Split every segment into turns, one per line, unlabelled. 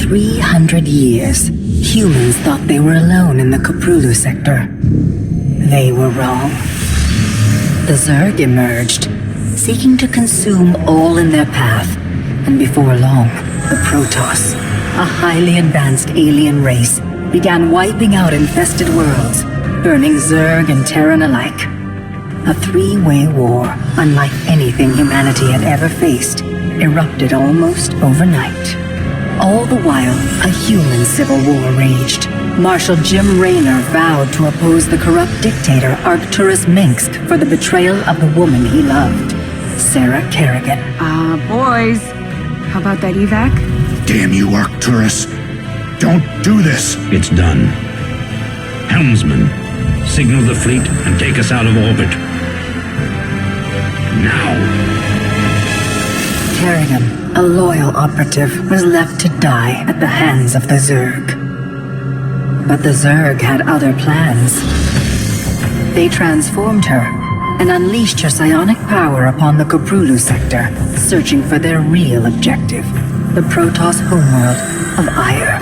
300 years, humans thought they were alone in the Koprulu sector. They were wrong. The Zerg emerged, seeking to consume all in their path, and before long, the Protoss, a highly advanced alien race, began wiping out infested worlds, burning Zerg and Terran alike. A three-way war, unlike anything humanity had ever faced, erupted almost overnight. All the while, a human civil war raged. Marshal Jim Raynor vowed to oppose the corrupt dictator Arcturus Minsk for the betrayal of the woman he loved, Sarah Kerrigan.
Boys, how about that evac?
Damn you, Arcturus. Don't do this.
It's done. Helmsman, signal the fleet and take us out of orbit. Now.
Kerrigan, a loyal operative, was left to die at the hands of the Zerg. But the Zerg had other plans. They transformed her and unleashed her psionic power upon the Koprulu sector, searching for their real objective, the Protoss homeworld of Ire.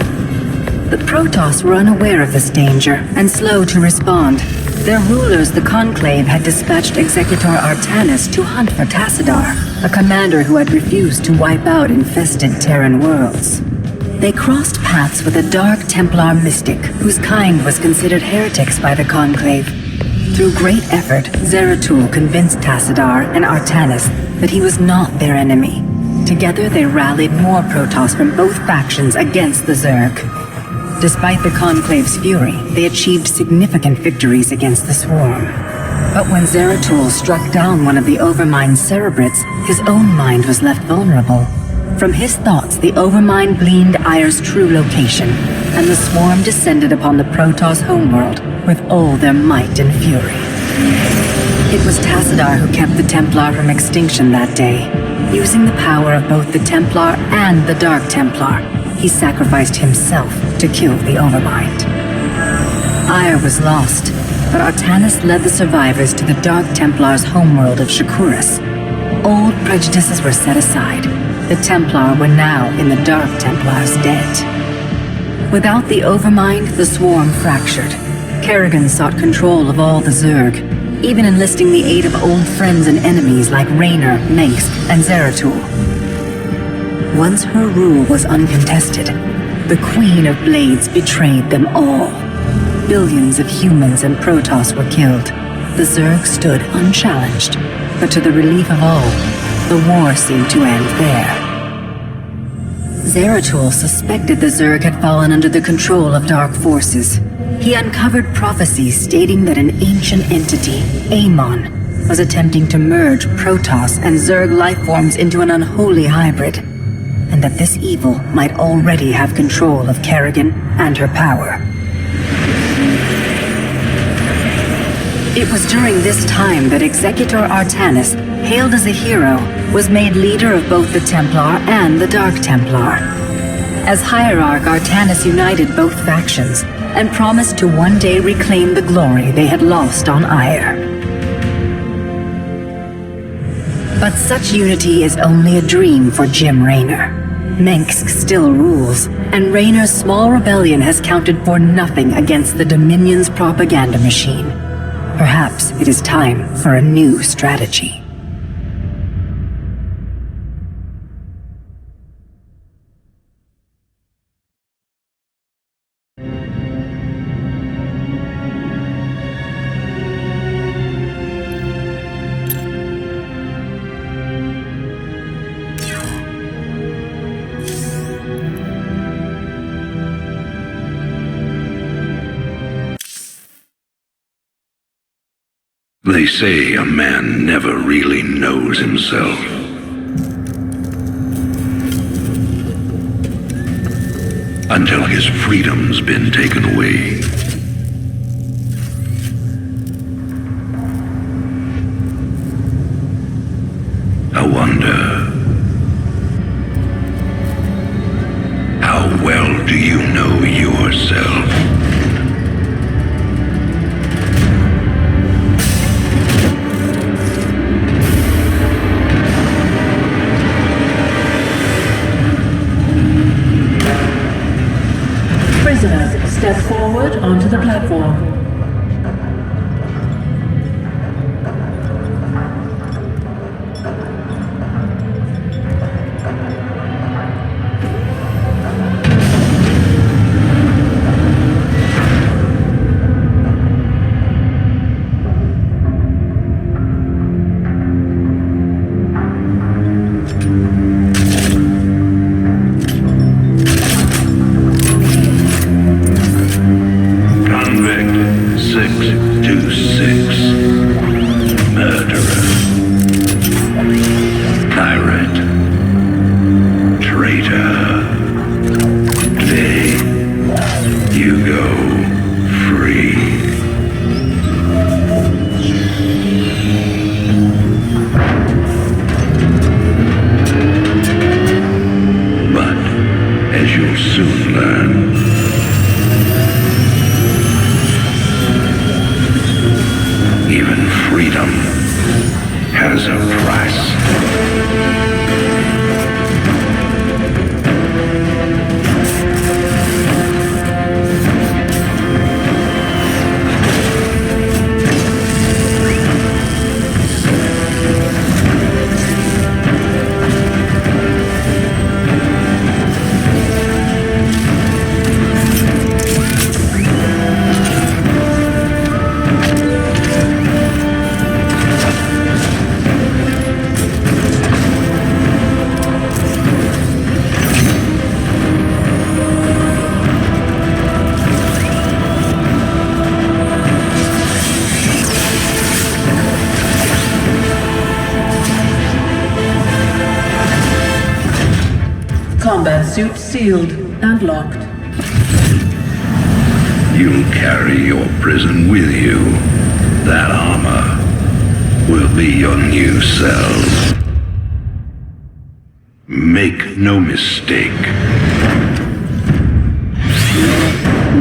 The Protoss were unaware of this danger and slow to respond. Their rulers, the Conclave, had dispatched Executor Artanis to hunt for Tassadar, a commander who had refused to wipe out infested Terran worlds. They crossed paths with a Dark Templar mystic whose kind was considered heretics by the Conclave. Through great effort, Zeratul convinced Tassadar and Artanis that he was not their enemy. Together they rallied more Protoss from both factions against the Zerg. Despite the Conclave's fury, they achieved significant victories against the Swarm. But when Zeratul struck down one of the Overmind's Cerebrates, his own mind was left vulnerable. From his thoughts, the Overmind gleaned Ire's true location, and the Swarm descended upon the Protoss homeworld with all their might and fury. It was Tassadar who kept the Templar from extinction that day. Using the power of both the Templar and the Dark Templar, he sacrificed himself to kill the Overmind. Ire was lost, but Artanis led the survivors to the Dark Templar's homeworld of Shakuras. Old prejudices were set aside. The Templar were now in the Dark Templar's debt. Without the Overmind, the Swarm fractured. Kerrigan sought control of all the Zerg, even enlisting the aid of old friends and enemies like Raynor, Minsk, and Zeratul. Once her rule was uncontested, the Queen of Blades betrayed them all. Billions of humans and Protoss were killed. The Zerg stood unchallenged, but to the relief of all, the war seemed to end there. Zeratul suspected the Zerg had fallen under the control of dark forces. He uncovered prophecies stating that an ancient entity, Amon, was attempting to merge Protoss and Zerg lifeforms into an unholy hybrid, and that this evil might already have control of Kerrigan and her power. It was during this time that Executor Artanis, hailed as a hero, was made leader of both the Templar and the Dark Templar. As Hierarch, Artanis united both factions and promised to one day reclaim the glory they had lost on Ire. But such unity is only a dream for Jim Raynor. Minsk still rules, and Raynor's small rebellion has counted for nothing against the Dominion's propaganda machine. Perhaps it is time for a new strategy.
They say a man never really knows himself. Until his freedom's been taken away. I wonder, how well do you know yourself?
bears a price.
Combat suit sealed and locked.
You'll carry your prison with you. That armor will be your new cell. Make no mistake.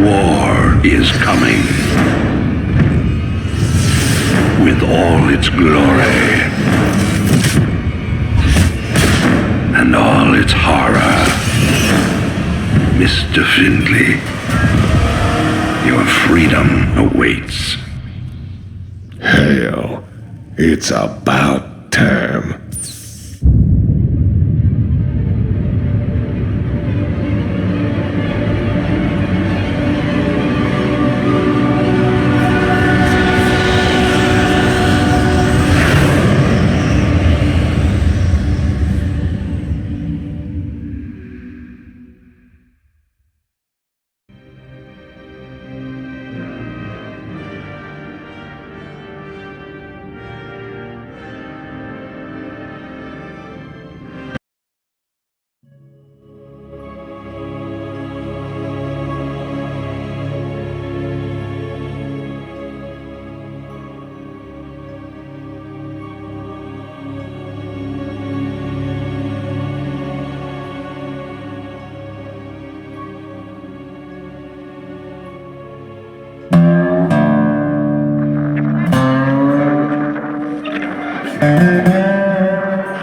War is coming. With all its glory. And all its horror. Mr. Findlay, your freedom awaits. Hell, it's about time.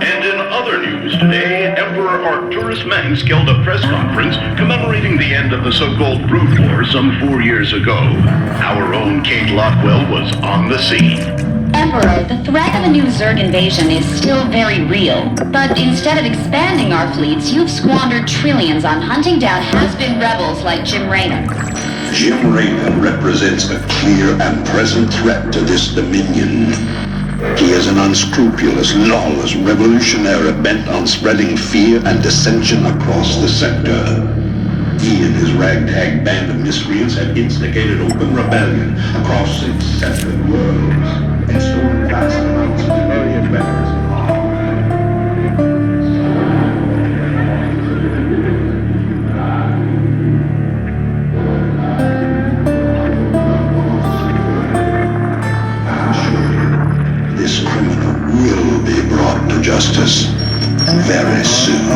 And in other news today, Emperor Arcturus Mengsk held a press conference commemorating the end of the so-called Brood War some 4 years ago. Our own Kate Lockwell was on the scene.
Emperor, the threat of a new Zerg invasion is still very real. But instead of expanding our fleets, you've squandered trillions on hunting down has-been rebels like Jim Raynor.
Jim Raynor represents a clear and present threat to this dominion. He is an unscrupulous, lawless revolutionary bent on spreading fear and dissension across the sector. He and his ragtag band of miscreants have instigated open rebellion across 6 separate worlds and stolen vast amounts of civilian weapons. This criminal will be brought to justice very soon.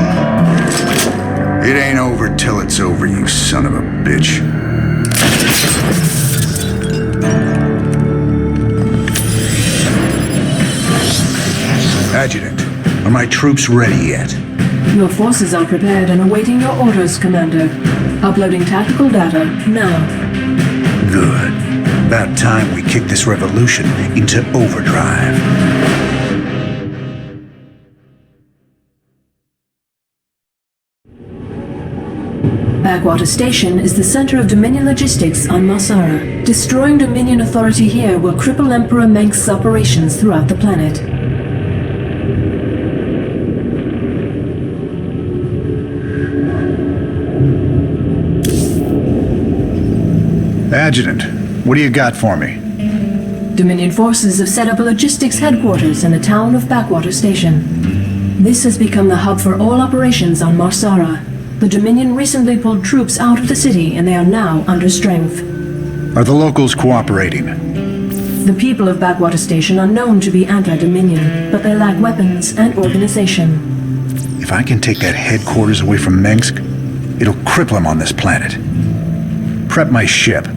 It ain't over till it's over, you son of a bitch. Adjutant, are my troops ready yet?
Your forces are prepared and awaiting your orders, Commander. Uploading tactical data now.
Good. About time we kick this revolution into overdrive.
Backwater Station is the center of Dominion logistics on Marsara. Destroying Dominion authority here will cripple Emperor Mengsk's operations throughout the planet.
Adjutant, what do you got for me?
Dominion forces have set up a logistics headquarters in the town of Backwater Station. This has become the hub for all operations on Marsara. The Dominion recently pulled troops out of the city and they are now under strength.
Are the locals cooperating?
The people of Backwater Station are known to be anti-Dominion, but they lack weapons and organization.
If I can take that headquarters away from Mengsk, it'll cripple him on this planet. Prep my ship.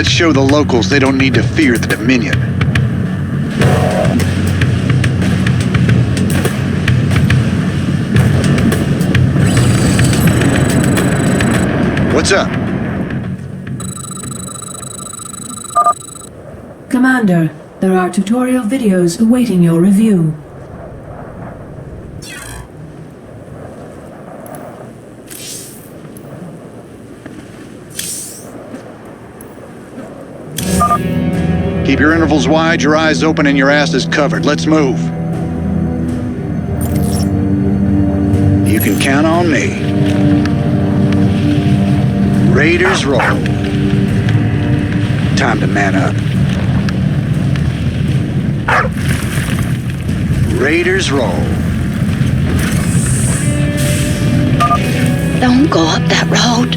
Let's show the locals they don't need to fear the Dominion. What's up?
Commander, there are tutorial videos awaiting your review.
Keep your intervals wide, your eyes open, and your asses covered. Let's move. You can count on me. Raiders roll. Time to man up. Raiders roll.
Don't go up that road.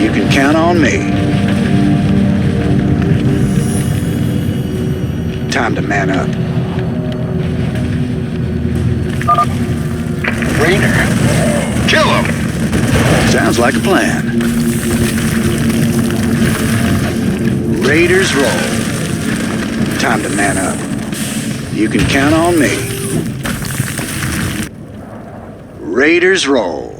You can count on me. Time to man up.
Rainer, kill him!
Sounds like a plan. Raiders roll. Time to man up. You can count on me. Raiders roll.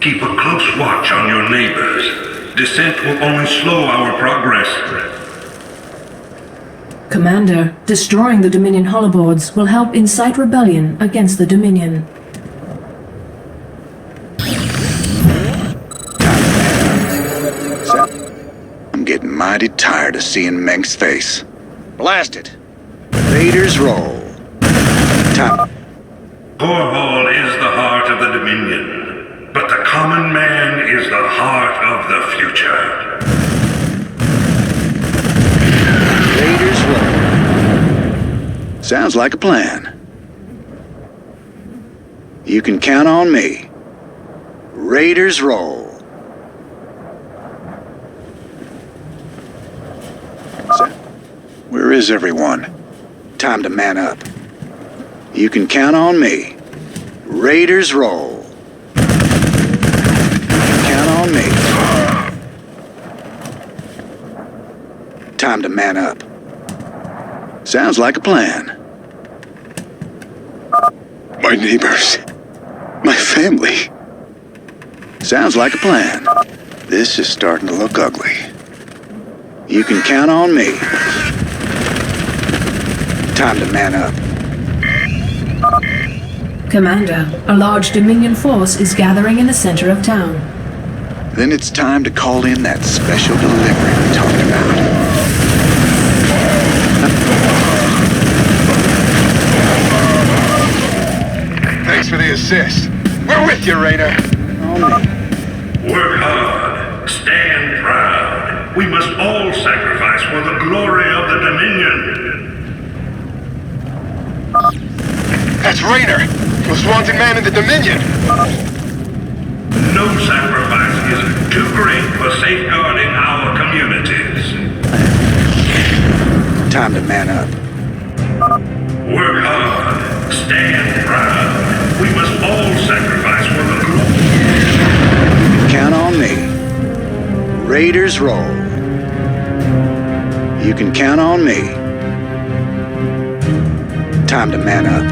Keep a close watch on your neighbors. Descent will only slow our progress.
Commander, destroying the Dominion holoboards will help incite rebellion against the Dominion.
I'm getting mighty tired of seeing Meng's face. Blast it. Raiders roll. Time.
Corhall is the heart of the Dominion, but the common man is the heart of the future.
Raiders roll. Sounds like a plan. You can count on me. Raiders roll. Where is everyone? Time to man up. You can count on me. Raiders roll. Count on me. Time to man up. Sounds like a plan. My neighbors. My family. Sounds like a plan. This is starting to look ugly. You can count on me. Time to man up.
Commander, a large Dominion force is gathering in the center of town.
Then it's time to call in that special delivery we talked about.
Thanks for the assist. We're with you, Rainer.
Work hard. Stand proud. We must all sacrifice for the glory of the Dominion.
That's Rainer, most wanted man in the Dominion.
No sacrifice is too great for safeguarding our communities.
Time to man up.
Work hard. Stand proud. We must all sacrifice for the glory.
Count on me. Raiders roll. You can count on me. Time to man up.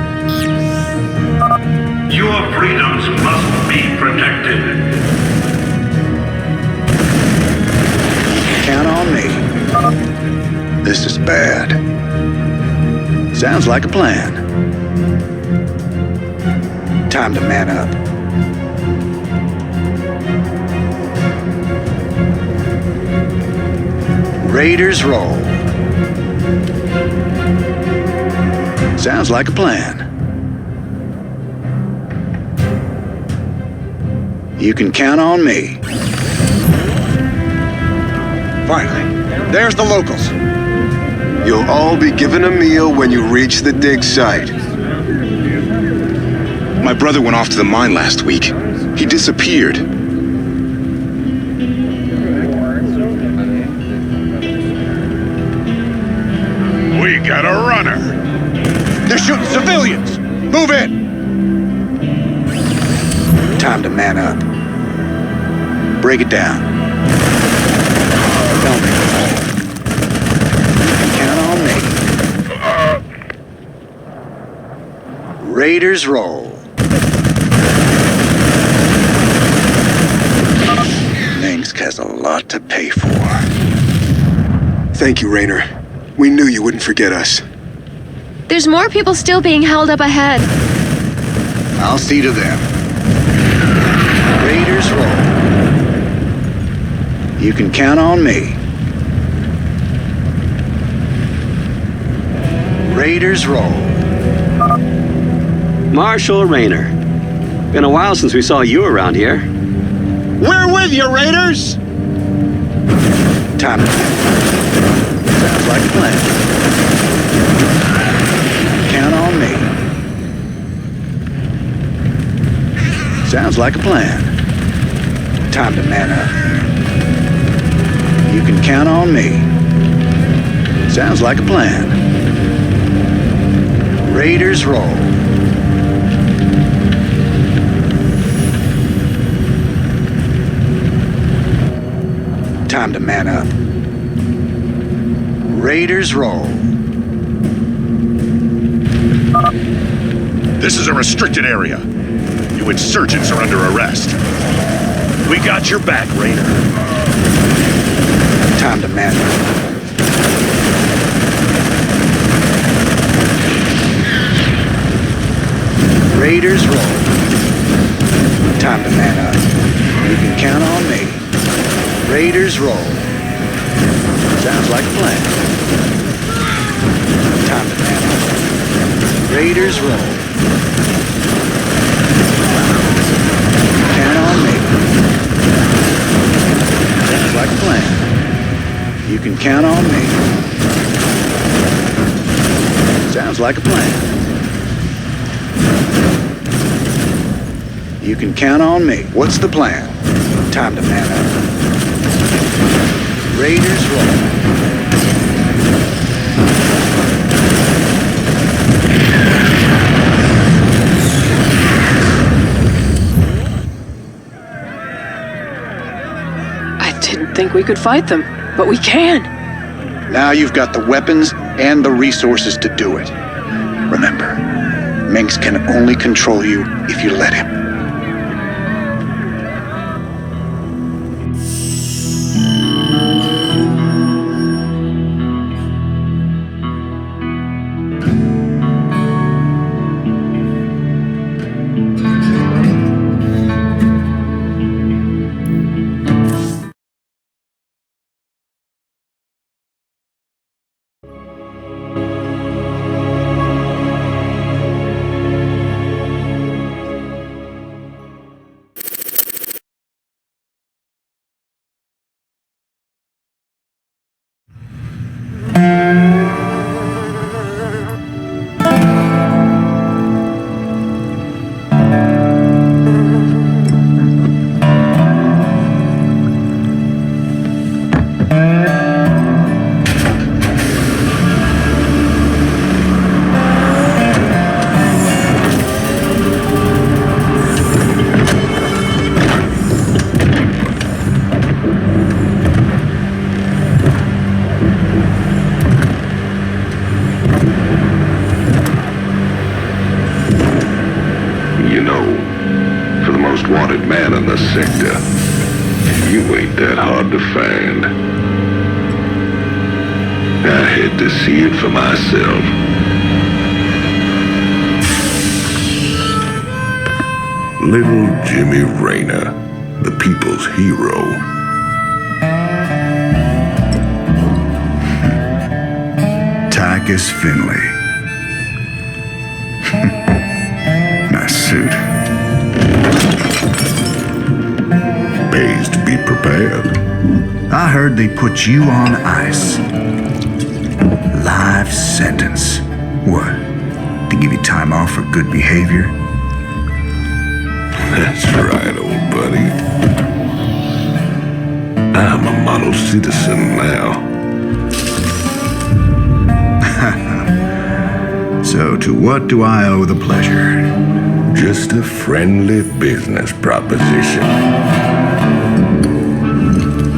Your freedoms must be protected.
Count on me. This is bad. Sounds like a plan. Time to man up. Raiders roll. Sounds like a plan. You can count on me. Finally, there's the locals.
You'll all be given a meal when you reach the dig site.
My brother went off to the mine last week. He disappeared.
We got a runner. They're shooting civilians. Move in. Time to man up. Break it down. Don't make it all. You can count on me. Raiders roll. Minsk has a lot to pay for.
Thank you, Raynor. We knew you wouldn't forget us.
There's more people still being held up ahead.
I'll see to them. Raiders roll. You can count on me. Raiders roll.
Marshal Raynor. Been a while since we saw you around here.
We're with you, Raiders! Time to sounds like a plan. Count on me. Sounds like a plan. Time to man up. You can count on me. Sounds like a plan. Raiders roll. Time to man up. Raiders roll.
This is a restricted area. You insurgents are under arrest. We got your back, Raynor.
Time to man up. Raiders roll. Time to man up. You can count on me. Raiders roll. Sounds like a plan. Time to man up. Raiders roll. Count on me. Sounds like a plan. You can count on me. Sounds like a plan. You can count on me. What's the plan? Time to man up. Raiders roll.
I didn't think we could fight them, but we can.
Now you've got the weapons and the resources to do it. Remember, Minx can only control you if you let him.
Wanted man in the sector. You ain't that hard to find. I had to see it for myself. Little Jimmy Raynor, the people's hero.
Tychus Finley. Nice suit.
Pays to be prepared.
I heard they put you on ice. Life sentence. What? To give you time off for good behavior?
That's right, old buddy. I'm a model citizen now.
So to what do I owe the pleasure?
just a friendly business proposition.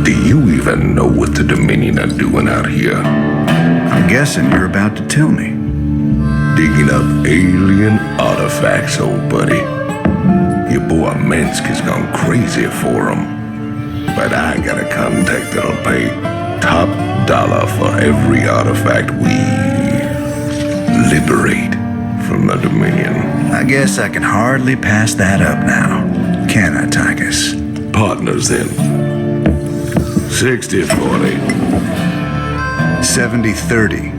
Do you even know what the Dominion are doing out here?
I'm guessing you're about to tell me.
Digging up alien artifacts, old buddy. Your boy Minsk has gone crazy for them. But I got a contact that'll pay top dollar for every artifact we liberate from the Dominion.
I guess I can hardly pass that up now. Can I, Tychus?
Partners then. 60-40.
70-30.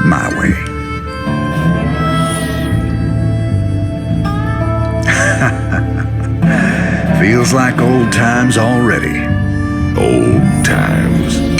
My way. Feels like old times already.
Old times.